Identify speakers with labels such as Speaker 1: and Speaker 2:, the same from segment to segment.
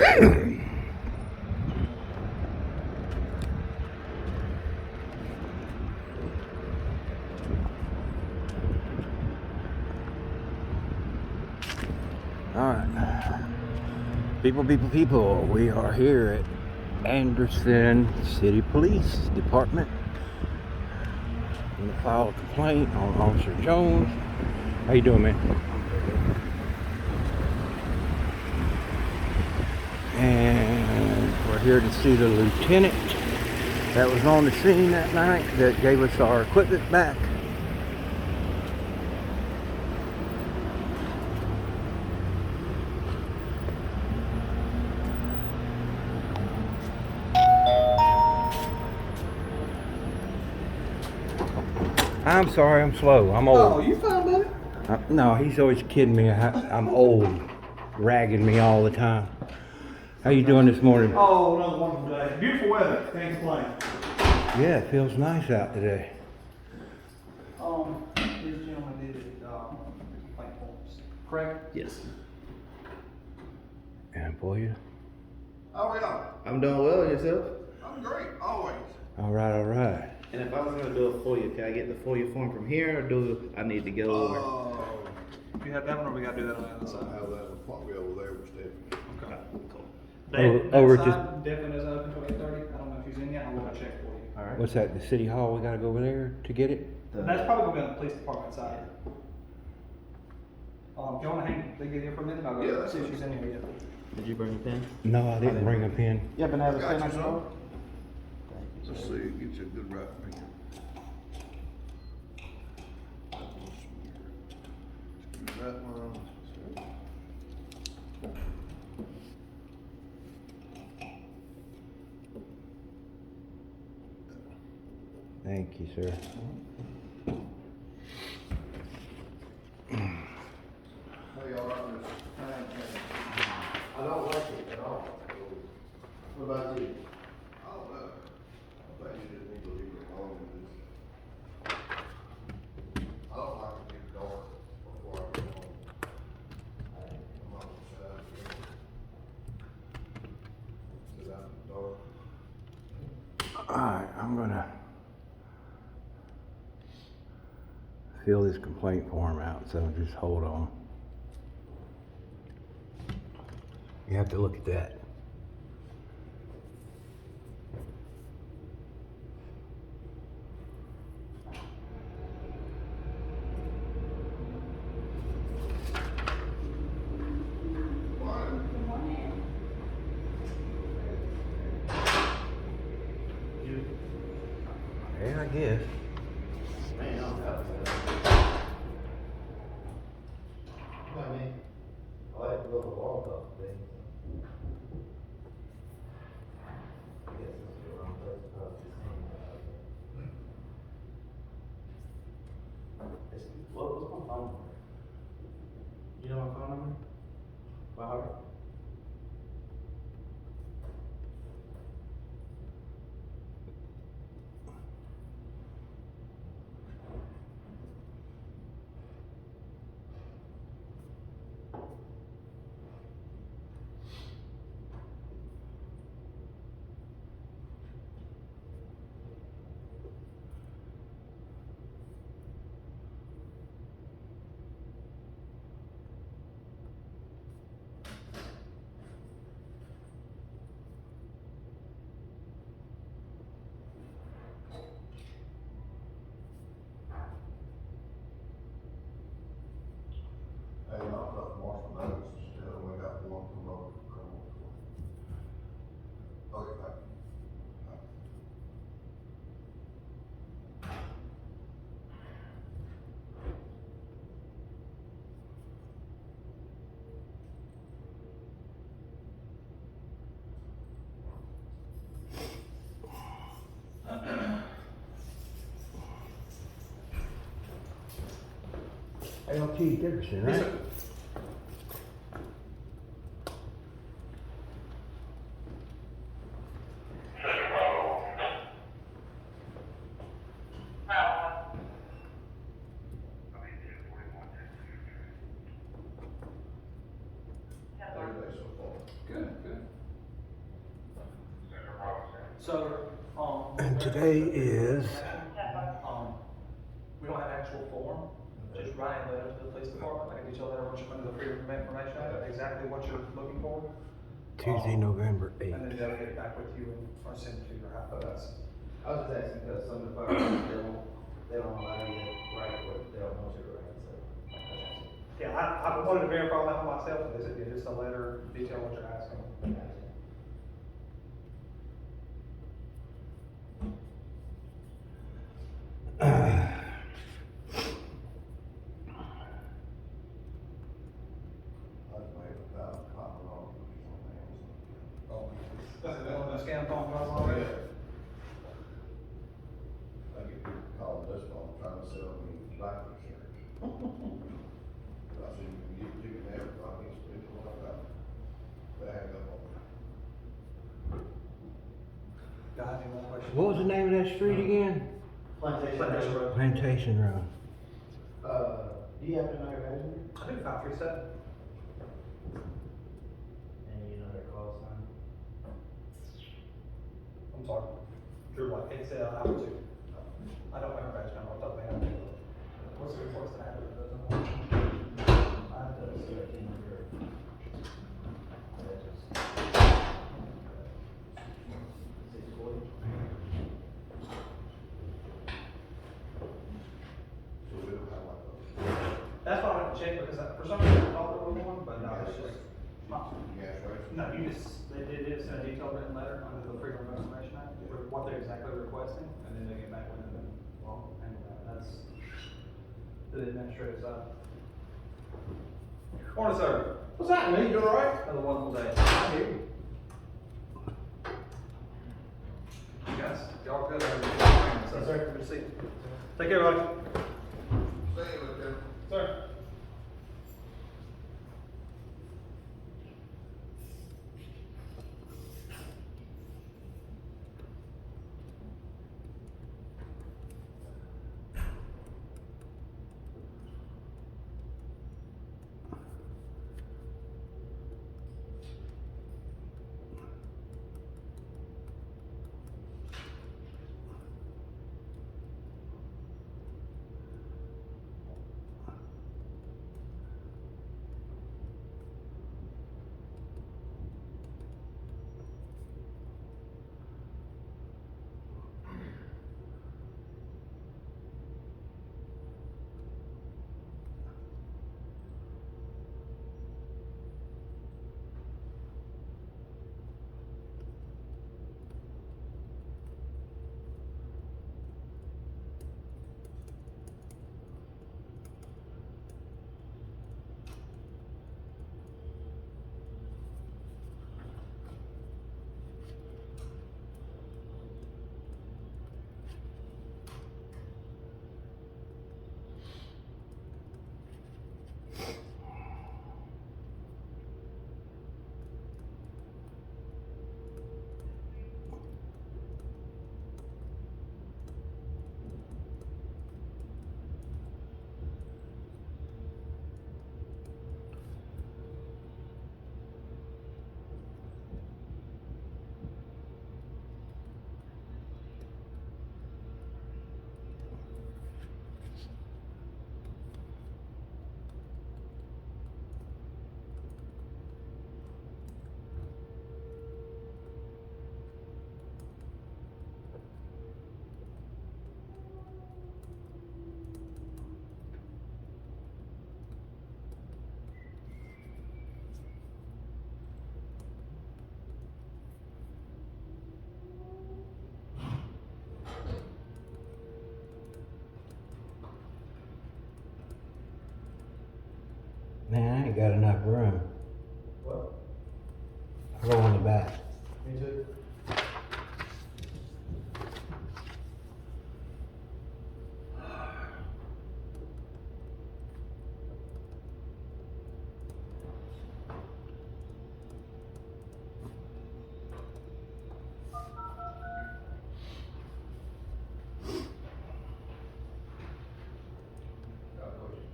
Speaker 1: Alright. People, we are here at Anderson City Police Department. I'm gonna file a complaint on Officer Jones. How you doing, man? And we're here to see the lieutenant that was on the scene that night that gave us our equipment back. I'm sorry, I'm slow. I'm old.
Speaker 2: Oh, you fine, buddy?
Speaker 1: No, he's always kidding me. I'm old, ragging me all the time. How you doing this morning?
Speaker 2: Oh, another wonderful day. Beautiful weather. Can't complain.
Speaker 1: Yeah, it feels nice out today.
Speaker 2: This gentleman did it, complaint forms. Correct?
Speaker 3: Yes.
Speaker 1: And for you.
Speaker 4: How are y'all?
Speaker 3: I'm doing well, yourself?
Speaker 4: I'm great, always.
Speaker 1: All right.
Speaker 3: And if I was gonna do a FOIA, can I get the FOIA form from here, or do I need to go over?
Speaker 2: You have that one, or we gotta do that on the other
Speaker 4: I'll
Speaker 2: side?
Speaker 4: have that one probably over there with Stephanie.
Speaker 2: Okay.
Speaker 3: Cool.
Speaker 1: Over
Speaker 2: That
Speaker 1: to-
Speaker 2: side definitely is open until 8:30. I don't know if she's in yet. I'm gonna check for you.
Speaker 3: All right.
Speaker 1: What's that? The city hall? We gotta go over there to get it.
Speaker 2: That's probably gonna be on the police department side. Do you wanna hang, they get here for a minute? I'll
Speaker 4: Yeah,
Speaker 2: go
Speaker 4: that's
Speaker 2: see if
Speaker 4: fine.
Speaker 2: she's in here yet.
Speaker 3: Did you bring a pen?
Speaker 1: No, I didn't bring a pen.
Speaker 2: You happen to have a
Speaker 4: Got
Speaker 2: pen
Speaker 4: you,
Speaker 2: on your
Speaker 4: son.
Speaker 2: phone?
Speaker 4: Let's see, get you a good writing pen. That one.
Speaker 1: Thank you, sir.
Speaker 4: Hey, all right, miss? I don't like it at all. What about you? I don't know. I think you just need to leave it alone and just. I don't like it being dark before I go home. I'm not gonna sit out here. Sit out in the dark.
Speaker 1: Alright, I'm gonna fill this complaint form out, so just hold on. You have to look at that. Yeah, I guess.
Speaker 3: Man, I'm out. I mean, I like to go to wall up things. I guess this is the wrong place to put this thing. What's my phone number? You know my phone number? By heart?
Speaker 4: Hey, I'll put Marshall notes instead, we got one promoted for criminal court. Okay, thank you.
Speaker 1: ALT Dickerson, right?
Speaker 4: How you day so far?
Speaker 2: Good, good. So,
Speaker 1: And today is,
Speaker 2: we don't have actual form, just write a letter to the police department, like a detailed letter, once you're under the Freedom of Information Act, exactly what you're looking for.
Speaker 1: Tuesday, November
Speaker 2: And then
Speaker 1: 8th.
Speaker 2: they'll get back with you and, or send it to your house, but that's,
Speaker 5: I was just asking because some departments, they don't allow you to write what they don't want you to write, so.
Speaker 2: yeah, I wanted to verify that for myself, is it just a letter, detail what you're asking?
Speaker 4: I've made 1,000 copies of these on Amazon.
Speaker 2: Oh, that's the scan phone calls already?
Speaker 4: I get people calling this phone trying to sell me life insurance. I said, you can have it, I can speak to one about it. They hang up on me.
Speaker 2: Got any more questions?
Speaker 1: What was the name of that street again?
Speaker 5: Plantation
Speaker 2: Plantation
Speaker 5: Road.
Speaker 2: Road.
Speaker 1: Plantation Road.
Speaker 5: Do you happen to know your resume?
Speaker 2: I think 537.
Speaker 5: And you know their call sign?
Speaker 2: I'm sorry. Drew White, it's, Altitude. I don't have a badge number, off the top of my head. What's the reports that I have?
Speaker 5: I have the CRT number. That just. 640.
Speaker 4: So we don't have like those.
Speaker 2: That's why I went to check, because for some reason I thought there was one, but no, it's just, not.
Speaker 4: Gas rates?
Speaker 2: No, you just, they did this in a detailed written letter under the Freedom of Information Act, with what they're exactly requesting, and then they get back with it, and, well, handle that, that's the administrative side. Morning, sir.
Speaker 3: What's happening, you alright?
Speaker 2: Have a wonderful day.
Speaker 3: I hear you.
Speaker 2: Guys, y'all good? Yes, sir. Good to see you. Take care, buddy.
Speaker 4: Stay with them.
Speaker 2: Sir.
Speaker 1: Man, I ain't got enough room.
Speaker 5: What?
Speaker 1: I'll go on the back.
Speaker 5: Me too.
Speaker 4: Got a question.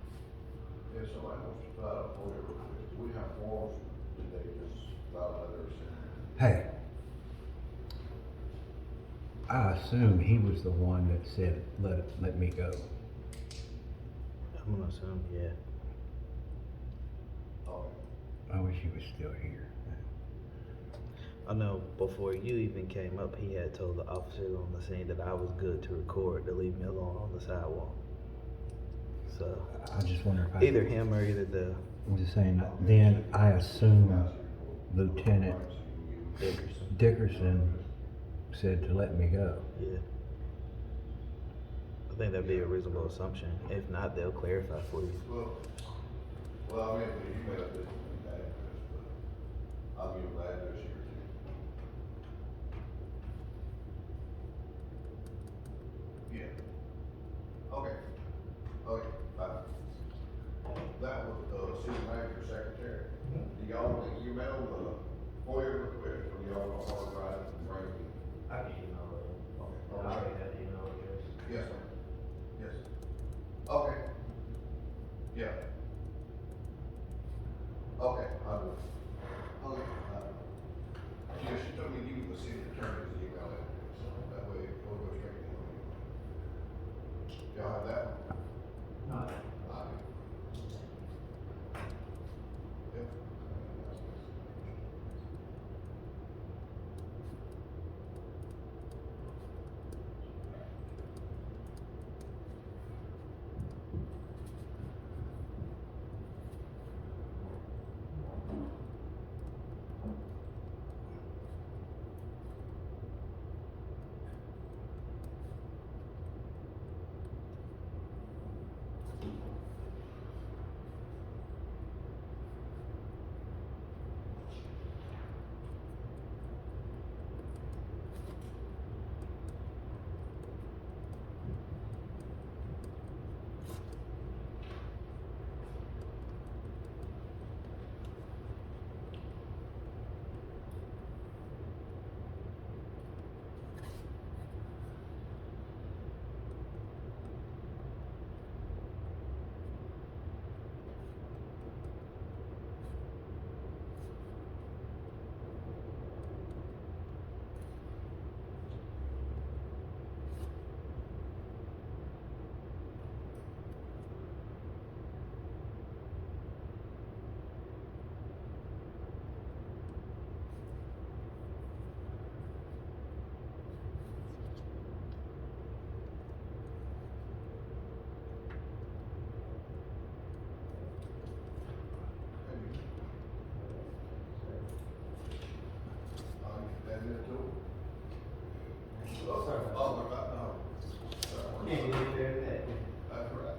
Speaker 4: If somebody wants to fill out for it, do we have forms that they just Not a letter sent.
Speaker 1: Hey, I assume he was the one that said, let me go.
Speaker 3: I'm gonna assume, yeah.
Speaker 4: Okay.
Speaker 1: I wish he was still here.
Speaker 3: I know before you even came up, he had told the officers on the scene that I was good to record, to leave me alone on the sidewalk. So,
Speaker 1: I just wonder if
Speaker 3: either him or either the
Speaker 1: I'm just saying, then I assume Lieutenant
Speaker 3: Dickerson.
Speaker 1: Dickerson said to let me go.
Speaker 3: Yeah. I think that'd be a reasonable assumption. If not, they'll clarify for you.
Speaker 4: Well, I mean, you may have this address, but I'll give you the address here too. Yeah. Okay. Okay, fine. That was the city manager secretary. Do y'all want to email the FOIA request, or y'all want to hard drive it and bring it?
Speaker 5: I can email it.
Speaker 4: Okay.
Speaker 5: I already have the email address.
Speaker 4: Yes, sir. Yes. Okay. Yeah. Okay, I'll do it. Okay. Yeah, she told me to use the city attorney's email address, so that way it'll go straight to him. Y'all have that one?
Speaker 5: No.
Speaker 4: I do. Yep. That is too. Oh, sorry. Oh, my God, no. Sorry.
Speaker 5: Can't get it there today.
Speaker 4: That's right.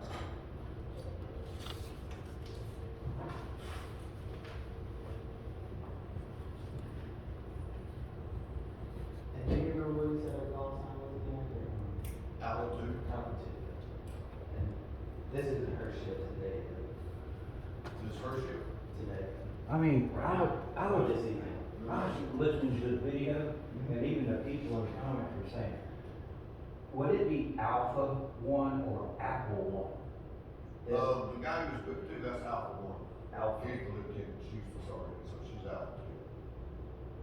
Speaker 5: And do you remember what he said our call sign was again?
Speaker 4: Altitude.
Speaker 5: Altitude. And this isn't her shift today,
Speaker 4: This her shift.
Speaker 5: today.
Speaker 1: I mean, I was
Speaker 5: This evening.
Speaker 1: I was listening to the video, and even the people in the comments were saying, would it be Alpha 1 or Apple 1?
Speaker 4: The guy who's with two, that's Alpha One.
Speaker 5: Alpha.
Speaker 4: He's the lieutenant, she's the sergeant, so she's Alpha Two.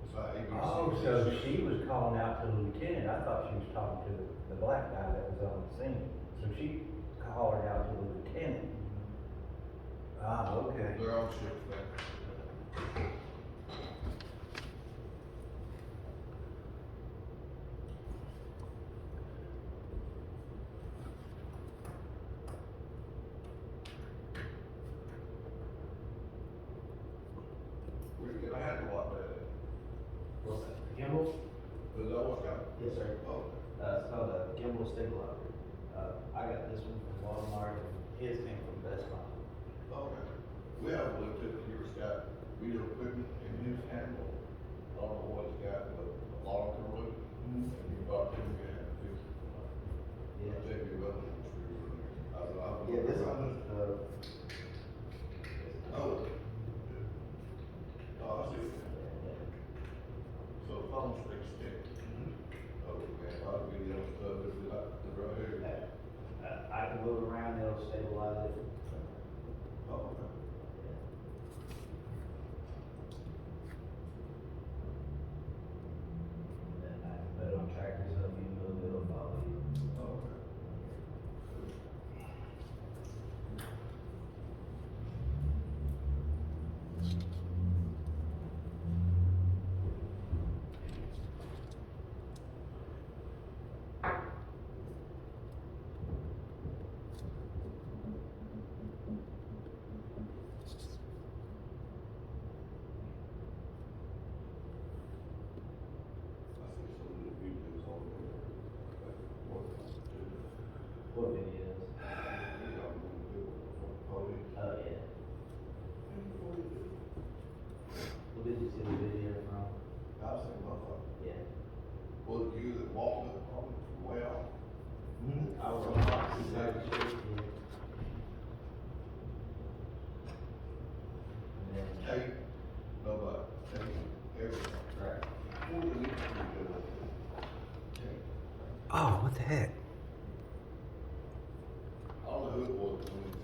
Speaker 4: It's like ABC.
Speaker 1: Oh, so she was calling out to the lieutenant. I thought she was talking to the black guy that was on the scene. So she hollered out to the lieutenant. Ah, okay.
Speaker 4: They're on shift there. Where you get a handle like that?
Speaker 5: What's that? Gimbal?
Speaker 4: Is that what's got?
Speaker 5: Yes, sir.
Speaker 4: Oh,
Speaker 5: It's called a gimbal stabilizer. I got this one from Walmart, and his came from Best Buy.
Speaker 4: okay. We have a lieutenant here that's got video equipment in his handle. I don't know what it's got, but a long term loop. And you about to get it fixed.
Speaker 5: Yeah.
Speaker 4: Take your weapon and screw it in there.
Speaker 5: Yeah, this one is the.
Speaker 4: Oh. Oh, I see. So phone stick stick. Oh, man, a lot of video stuff, is it like the right here?
Speaker 5: I can move it around, it'll stabilize it.
Speaker 4: Oh, okay. Was it you that walked it from way off?
Speaker 5: I was on the opposite side of the street, yeah. And then,
Speaker 4: Tape, nobody, tape, everything.
Speaker 5: right.
Speaker 4: What did he do with it? Tape.
Speaker 1: Oh, what the heck?
Speaker 4: I don't know who it was when it was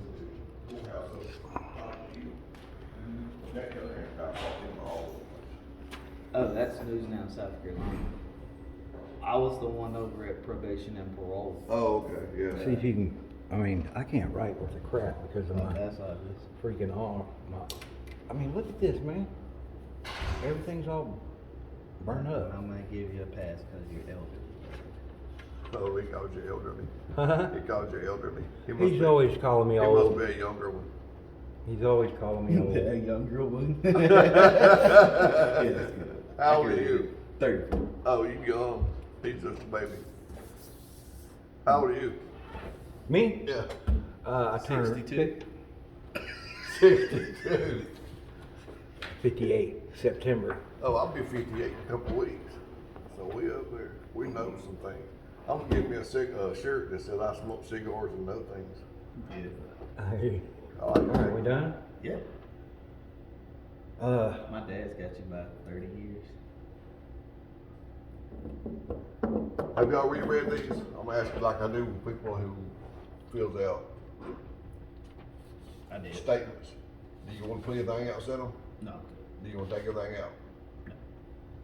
Speaker 4: in the courthouse, up to you. That guy there got caught in all over the place.
Speaker 5: Oh, that's News Now, South Carolina. I was the one over at probation and parole.
Speaker 4: Oh, okay, yeah.
Speaker 1: See if you can, I mean, I can't write with the crap because of
Speaker 5: Oh,
Speaker 1: my
Speaker 5: that's obvious.
Speaker 1: freaking arm. I mean, look at this, man. Everything's all burned up.
Speaker 5: I'm gonna give you a pass because you're elderly.
Speaker 4: Oh, he called you elderly.
Speaker 1: Huh?
Speaker 4: He called you elderly. He must
Speaker 1: He's
Speaker 4: be-
Speaker 1: always calling me
Speaker 4: He must
Speaker 1: old.
Speaker 4: be a younger one.
Speaker 1: He's always calling me old.
Speaker 5: A younger one.
Speaker 4: How old are you?
Speaker 5: 34.
Speaker 4: Oh, you young. He's just a baby. How old are you?
Speaker 1: Me?
Speaker 4: Yeah.
Speaker 1: I turned
Speaker 5: 62.
Speaker 4: 62.
Speaker 1: 58, September.
Speaker 4: Oh, I'll be 58 in a couple of weeks. So we up there. We know some things. I'm gonna give me a shirt that says I smoke cigars and know things.
Speaker 5: Yeah.
Speaker 1: Hey,
Speaker 4: I like
Speaker 1: all right, we done?
Speaker 5: Yeah. My dad's got you about 30 years.
Speaker 4: Have y'all reread these? I'm gonna ask you like I do with people who fills out
Speaker 5: I did.
Speaker 4: statements. Do you wanna put anything else in them?
Speaker 5: No.
Speaker 4: Do you wanna take everything out?
Speaker 5: No.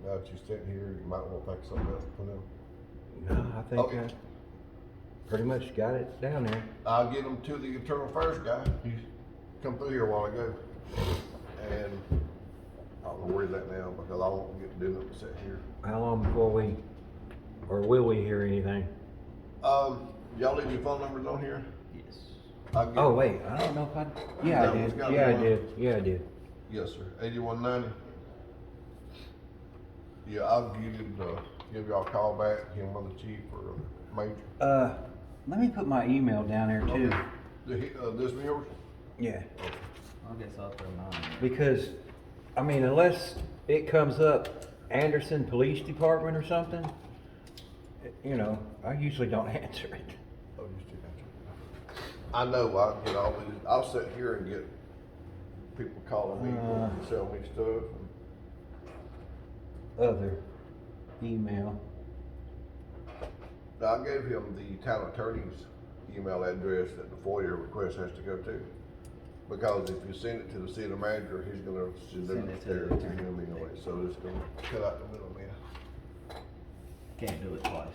Speaker 4: Now that you're sitting here, you might wanna think of something else to put in.
Speaker 1: No, I think
Speaker 4: Okay.
Speaker 1: I pretty much got it down there.
Speaker 4: I'll get them to the internal affairs guy. He's come through here a while ago. And I don't know where he's at now because I won't get to do nothing sit here.
Speaker 1: How long before we, or will we hear anything?
Speaker 4: Y'all leave your phone numbers on here?
Speaker 5: Yes.
Speaker 4: I'll get-
Speaker 1: Oh, wait, I don't know if I, yeah, I
Speaker 4: That one's
Speaker 1: did.
Speaker 4: gotta
Speaker 1: Yeah,
Speaker 4: be
Speaker 1: I
Speaker 4: on.
Speaker 1: did. Yeah, I did.
Speaker 4: Yes, sir. 8190. Yeah, I'll give y'all a call back, him or the chief or major.
Speaker 1: Let me put my email down there too.
Speaker 4: This one yours?
Speaker 1: Yeah,
Speaker 5: I guess I'll throw mine.
Speaker 1: because, I mean, unless it comes up Anderson Police Department or something, you know, I usually don't answer it.
Speaker 4: Oh, you still got your. I know, I'll sit here and get people calling me, and sell me stuff.
Speaker 1: Other email.
Speaker 4: Now, I gave him the town attorney's email address that the FOIA request has to go to. Because if you send it to the city manager, he's gonna send
Speaker 5: Send it
Speaker 4: it
Speaker 5: to
Speaker 4: there
Speaker 5: the
Speaker 4: to
Speaker 5: attorney.
Speaker 4: him anyway, so it's gonna cut out the middleman.
Speaker 5: Can't do it twice.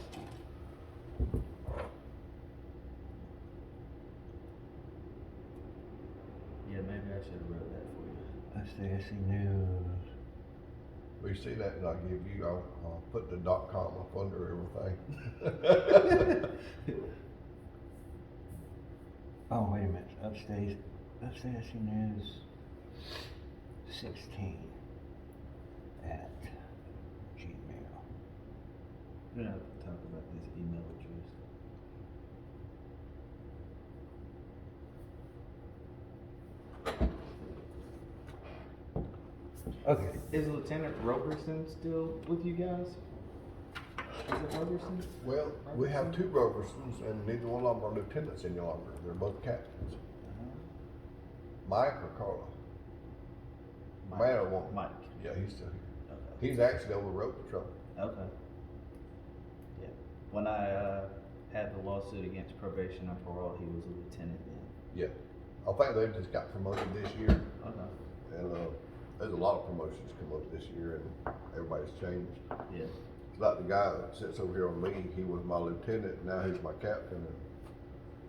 Speaker 5: Yeah, maybe I should have wrote that for you.
Speaker 1: Let's see, I see news.
Speaker 4: We see that and I'll give you, I'll put the .com up under everything.
Speaker 1: Oh, wait a minute, upstate news 16 at Gmail.
Speaker 5: We're gonna have to talk about this email address.
Speaker 1: Okay.
Speaker 5: Is Lieutenant Roberson still with you guys? Is it Roberson?
Speaker 4: Well, we have two Robersons and neither one of them are lieutenants any longer. They're both captains. Mike or Carla? Man or woman?
Speaker 5: Mike.
Speaker 4: Yeah, he's still here.
Speaker 5: Okay.
Speaker 4: He's actually over road patrol.
Speaker 5: Okay. Yeah. When I had the lawsuit against probation and parole, he was a lieutenant then.
Speaker 4: Yeah. I think they just got promoted this year.
Speaker 5: Okay.
Speaker 4: And there's a lot of promotions come up this year and everybody's changed.
Speaker 5: Yeah.
Speaker 4: Like the guy that sits over here on me, he was my lieutenant, now he's my captain. And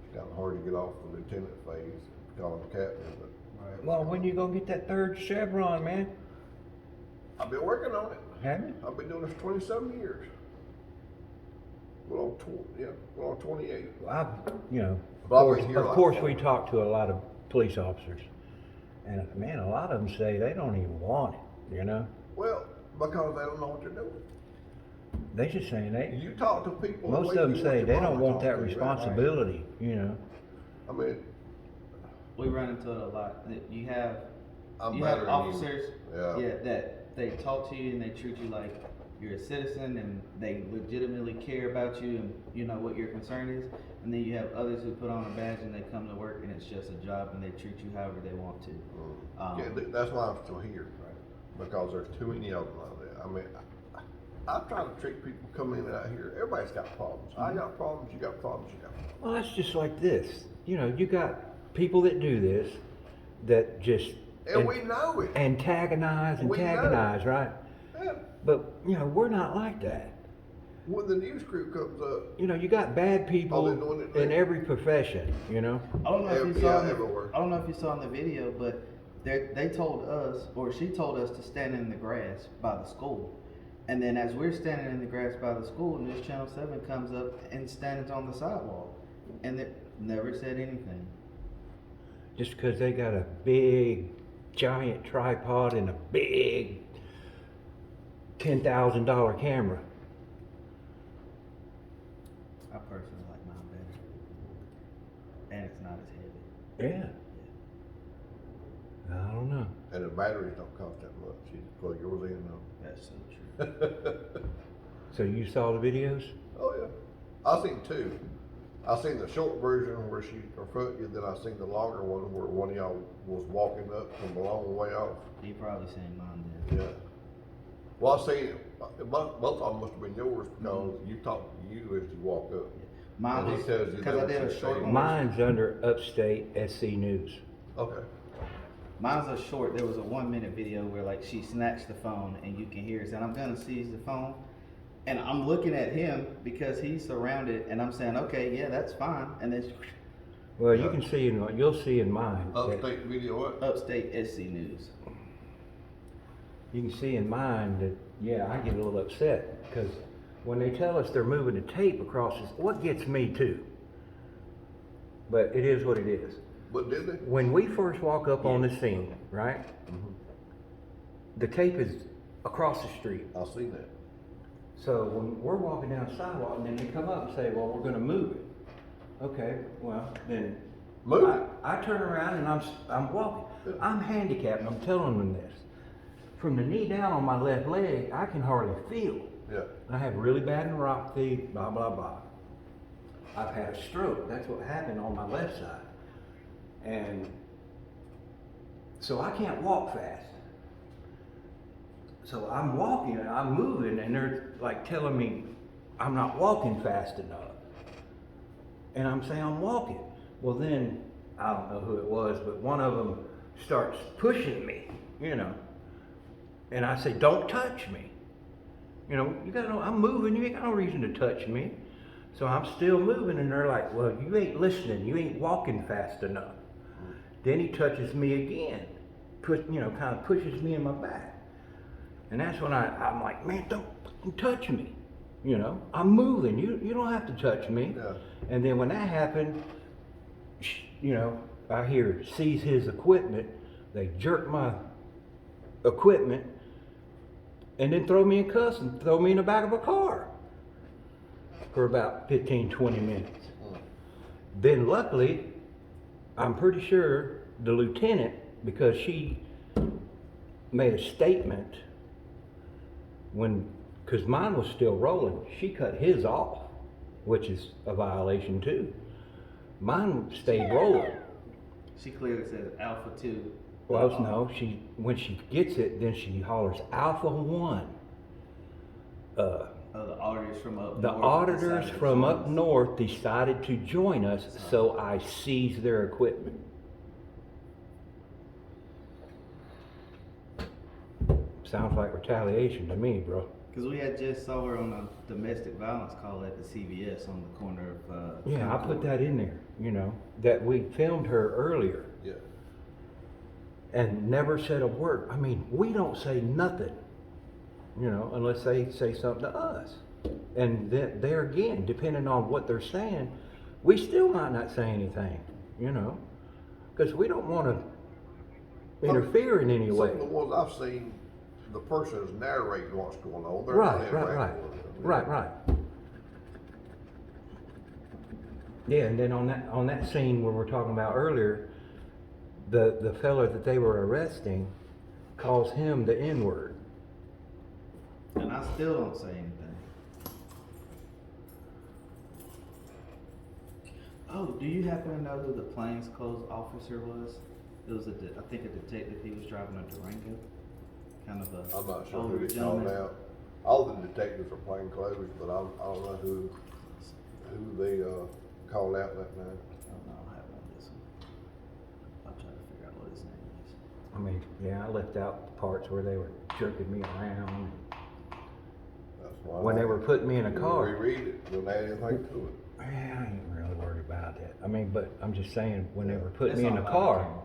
Speaker 4: it's kind of hard to get off the lieutenant phase, becoming a captain, but.
Speaker 5: Right.
Speaker 1: Well, when you gonna get that third chevron, man?
Speaker 4: I've been working on it.
Speaker 1: Have you?
Speaker 4: I've been doing this 27 years. Well, on 28.
Speaker 1: Well, you know,
Speaker 4: But I've been here
Speaker 1: of
Speaker 4: like
Speaker 1: course,
Speaker 4: that.
Speaker 1: we talk to a lot of police officers, and man, a lot of them say they don't even want it. You know,
Speaker 4: Well, because they don't know what they're doing.
Speaker 1: they just saying they.
Speaker 4: You talk to people.
Speaker 1: Most
Speaker 4: the
Speaker 1: of
Speaker 4: way
Speaker 1: them
Speaker 4: you
Speaker 1: say
Speaker 4: your
Speaker 1: they
Speaker 4: mama
Speaker 1: don't want
Speaker 4: talk
Speaker 1: that
Speaker 4: to you, right?
Speaker 1: responsibility. You know.
Speaker 4: I mean,
Speaker 5: We run into it a lot. You have
Speaker 4: I'm
Speaker 5: you
Speaker 4: better
Speaker 5: have
Speaker 4: than you.
Speaker 5: officers
Speaker 4: Yeah.
Speaker 5: that they talk to you and they treat you like you're a citizen and they legitimately care about you and you know what your concern is. And then you have others who put on a badge and they come to work and it's just a job and they treat you however they want to.
Speaker 4: Yeah, that's why I'm still here, because there's too many of them out there. I mean, I try to treat people coming in out here, everybody's got problems. I got problems, you got problems, you got problems.
Speaker 1: Well, that's just like this. You know, you got people that do this that just
Speaker 4: And we know it.
Speaker 1: antagonize,
Speaker 4: We know.
Speaker 1: right?
Speaker 4: Yeah.
Speaker 1: But, you know, we're not like that.
Speaker 4: When the news crew comes up,
Speaker 1: You know, you got bad people
Speaker 4: they're doing it
Speaker 1: in
Speaker 4: right.
Speaker 1: every profession, you know?
Speaker 5: I don't know if you
Speaker 4: Yeah,
Speaker 5: saw in
Speaker 4: everywhere.
Speaker 5: I don't know if you saw in the video, but they told us, or she told us to stand in the grass by the school. And then as we're standing in the grass by the school, News Channel 7 comes up and stands on the sidewalk. And they never said anything.
Speaker 1: Just because they got a big, giant tripod and a big $10,000 camera.
Speaker 5: I personally like mine better. And it's not as heavy.
Speaker 1: Yeah. I don't know.
Speaker 4: and the batteries don't cost that much. You just plug yours in though.
Speaker 5: That's so true.
Speaker 1: So you saw the videos?
Speaker 4: Oh yeah, I seen two. I seen the short version where she confronted you, then I seen the longer one where one of y'all was walking up from a long way off.
Speaker 5: You probably seen mine then.
Speaker 4: Yeah. Well, I seen both of them must have been yours because you talked to you as you walk up.
Speaker 5: Mine
Speaker 4: And he
Speaker 5: was,
Speaker 4: tells you
Speaker 5: because I
Speaker 4: that
Speaker 5: did a
Speaker 4: was
Speaker 5: short
Speaker 4: the
Speaker 5: one.
Speaker 1: Mine's under Upstate SC News.
Speaker 4: Okay.
Speaker 5: Mine's a short. There was a 1 minute video where like she snatched the phone and you can hear her saying, "I'm gonna seize the phone," and I'm looking at him because he's surrounded, and I'm saying, "Okay, yeah, that's fine." And then
Speaker 1: Well, you can see you'll see in mine. that-
Speaker 4: Upstate video what?
Speaker 5: Upstate SC News.
Speaker 1: You can see in mine that, yeah, I get a little upset because when they tell us they're moving the tape across this, what gets me too? But it is what it is.
Speaker 4: But did they?
Speaker 1: When we first walk up on the scene, right? The tape is across the street.
Speaker 4: I seen that.
Speaker 1: So when we're walking down the sidewalk and then they come up and say, well, we're gonna move it. Okay, well, then.
Speaker 4: Move it?
Speaker 1: I turn around and I'm walking. I'm handicapped and I'm telling them this. From the knee down on my left leg, I can hardly feel.
Speaker 4: Yeah.
Speaker 1: I have really bad neuropathy, blah, blah, blah. I've had a stroke. That's what happened on my left side. And so I can't walk fast. So I'm walking and I'm moving and they're like telling me I'm not walking fast enough. And I'm saying I'm walking. Well then, I don't know who it was, but one of them starts pushing me, you know. And I say, don't touch me. You know, you gotta know, I'm moving, you ain't got no reason to touch me. So I'm still moving and they're like, well, you ain't listening, you ain't walking fast enough. Then he touches me again, kind of pushes me in my back. And that's when I'm like, man, don't touch me. You know, I'm moving, you don't have to touch me.
Speaker 4: Yeah.
Speaker 1: And then when that happened, you know, I hear seize his equipment, they jerk my equipment, and then throw me in cuffs and throw me in the back of a car for about 15, 20 minutes. Then luckily, I'm pretty sure the lieutenant, because she made a statement because mine was still rolling, she cut his off, which is a violation too. Mine stayed rolling.
Speaker 5: She clearly says Alpha 2.
Speaker 1: Well, no, when she gets it, then she hollers Alpha 1.
Speaker 5: The auditors from up
Speaker 1: The
Speaker 5: north
Speaker 1: auditors
Speaker 5: decided to
Speaker 1: from
Speaker 5: join
Speaker 1: up
Speaker 5: us.
Speaker 1: north decided to join us, so I seized their equipment. Sounds like retaliation to me, bro.
Speaker 5: Because we had just saw her on a domestic violence call at the CVS on the corner of.
Speaker 1: Yeah, I put that in there, you know, that we filmed her earlier
Speaker 4: Yeah.
Speaker 1: and never said a word. I mean, we don't say nothing, you know, unless they say something to us. And then there again, depending on what they're saying, we still might not say anything, you know, because we don't want to interfere in any
Speaker 4: Some
Speaker 1: way.
Speaker 4: of the ones I've seen, the person is narrating what's going on. They're
Speaker 1: Right,
Speaker 4: not
Speaker 1: right,
Speaker 4: interacting
Speaker 1: right,
Speaker 4: with them.
Speaker 1: right. Yeah, and then on that scene where we're talking about earlier, the fella that they were arresting calls him the N-word.
Speaker 5: And I still don't say anything. Oh, do you happen to know who the plainclothes officer was? It was I think a detective. He was driving a Durango. Kind of a
Speaker 4: I'm not sure
Speaker 5: older
Speaker 4: who they called
Speaker 5: gentleman.
Speaker 4: out. All the detectives are plain clothes, but I don't know who they, called out that night.
Speaker 5: Oh, no, I have on this one. I'll try to figure out what his name is.
Speaker 1: I mean, yeah, I left out the parts where they were jerking me around.
Speaker 4: That's why.
Speaker 1: When they were putting me in a
Speaker 4: We'll
Speaker 1: car.
Speaker 4: reread it, don't add anything to it.
Speaker 1: Yeah, I ain't really worried about that. I mean, but I'm just saying, when they were putting
Speaker 5: It's
Speaker 1: me in
Speaker 5: on
Speaker 1: the
Speaker 5: body
Speaker 1: car,
Speaker 5: camera.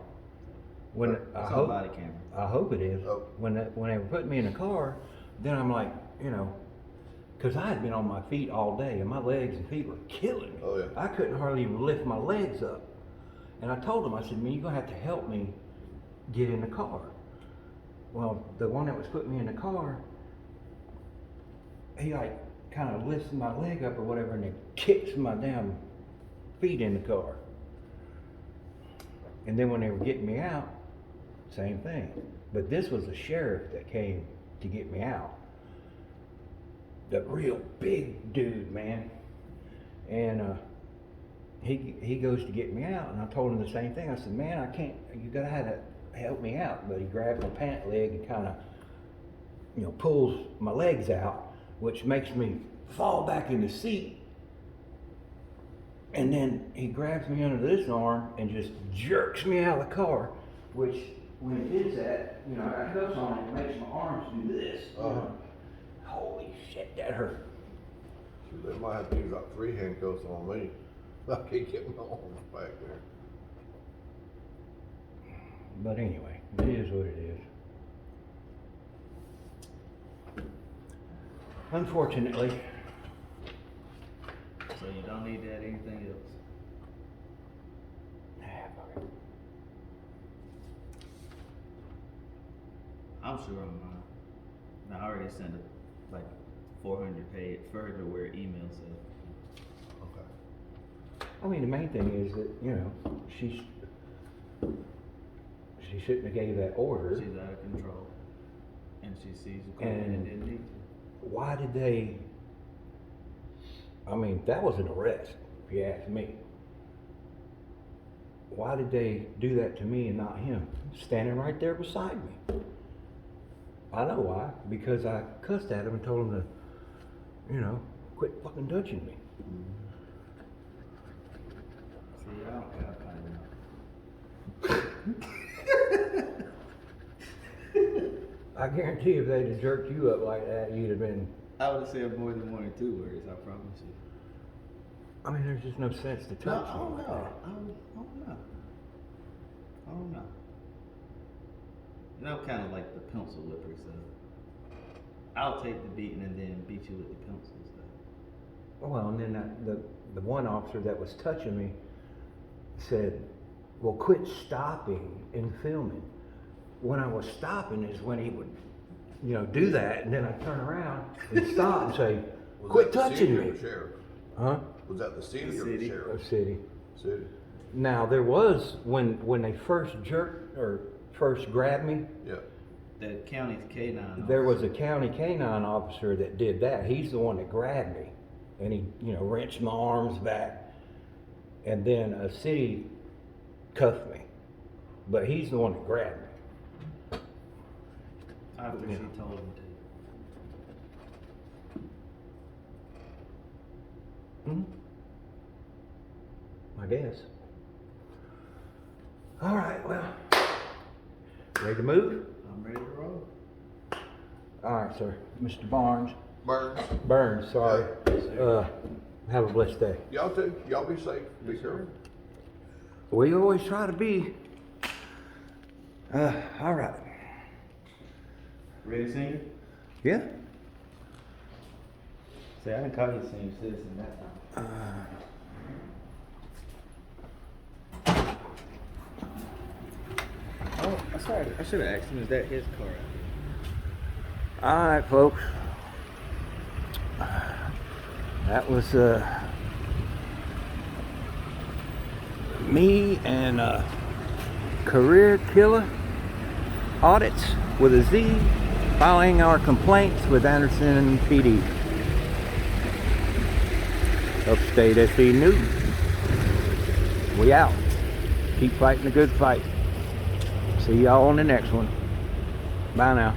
Speaker 1: when
Speaker 5: It's
Speaker 1: I
Speaker 5: on
Speaker 1: hope,
Speaker 5: body camera.
Speaker 1: I hope it is.
Speaker 4: Oh.
Speaker 1: When they were putting me in the car, then I'm like, you know, because I had been on my feet all day and my legs and feet were killing me.
Speaker 4: Oh, yeah.
Speaker 1: I couldn't hardly even lift my legs up. And I told him, I said, man, you're going to have to help me get in the car. Well, the one that was putting me in the car, he like kind of lifts my leg up or whatever and then kicks my damn feet in the car. And then when they were getting me out, same thing. But this was the sheriff that came to get me out. The real big dude, man. And he goes to get me out, and I told him the same thing. I said, man, I can't, you gotta have to help me out. But he grabs my pant leg and kind of, you know, pulls my legs out, which makes me fall back in the seat. And then he grabs me under this arm and just jerks me out of the car, which when he did that, you know, I got cuffs on it, it makes my arms do this. You know. Holy shit, that hurt.
Speaker 4: So they might have to use like 3 handcuffs on me. I can't get my arms back there.
Speaker 1: But anyway, it is what it is. Unfortunately,
Speaker 5: So you don't need to add anything else. I'm sure I'm not. I already sent like 400 page further where email said.
Speaker 4: Okay.
Speaker 1: I mean, the main thing is that, you know, she shouldn't have gave that order.
Speaker 5: She's out of control. And she sees the court and didn't need to.
Speaker 1: Why did they, I mean, that was an arrest, if you ask me. Why did they do that to me and not him? Standing right there beside me. I know why. Because I cussed at him and told him to, you know, quit fucking touching me.
Speaker 5: See, I don't got
Speaker 1: I guarantee if they'd have jerked you up like that, you'd have been,
Speaker 5: I would have said more than 1 or 2 words, I promise you.
Speaker 1: I mean, there's just no sense to touch
Speaker 5: No,
Speaker 1: me
Speaker 5: I don't
Speaker 1: like
Speaker 5: know.
Speaker 1: that.
Speaker 5: I don't know. I don't know. You know, kind of like the pencil whipper stuff. I'll take the beating and then beat you with the pencil stuff.
Speaker 1: Well, and then the one officer that was touching me said, well, quit stopping and filming. When I was stopping is when he would, you know, do that, and then I'd turn around and stop and say,
Speaker 4: Was
Speaker 1: quit
Speaker 4: that the city
Speaker 1: touching
Speaker 4: or
Speaker 1: me.
Speaker 4: the sheriff?
Speaker 1: Huh?
Speaker 4: Was that the city
Speaker 5: The
Speaker 4: or
Speaker 5: city.
Speaker 4: the
Speaker 1: A
Speaker 4: sheriff?
Speaker 1: city.
Speaker 4: City.
Speaker 1: Now, there was, when they first jerked, or first grabbed me,
Speaker 4: Yeah.
Speaker 5: The county's K9.
Speaker 1: there was a county canine officer that did that. He's the one that grabbed me, and he, you know, wrenched my arms back, and then a city cuffed me, but he's the one that grabbed me.
Speaker 5: After
Speaker 1: Yeah.
Speaker 5: she told him to.
Speaker 1: Hmm? I guess. All right, well, ready to move?
Speaker 5: I'm ready to roll.
Speaker 1: All right, sir. Mr. Barnes.
Speaker 4: Burns.
Speaker 1: Sorry. Have a blessed day.
Speaker 4: Y'all too. Y'all be safe. Be careful.
Speaker 1: We always try to be. All right.
Speaker 5: Ready, senior?
Speaker 1: Yeah?
Speaker 5: See, I didn't call you senior citizen that time. Oh, I'm sorry. I should have asked him, is that his car?
Speaker 1: All right, folks. That was me and Career Killer Audits with a Z filing our complaints with Anderson PD. Upstate SE News. We out. Keep fighting the good fight. See y'all on the next one. Bye now.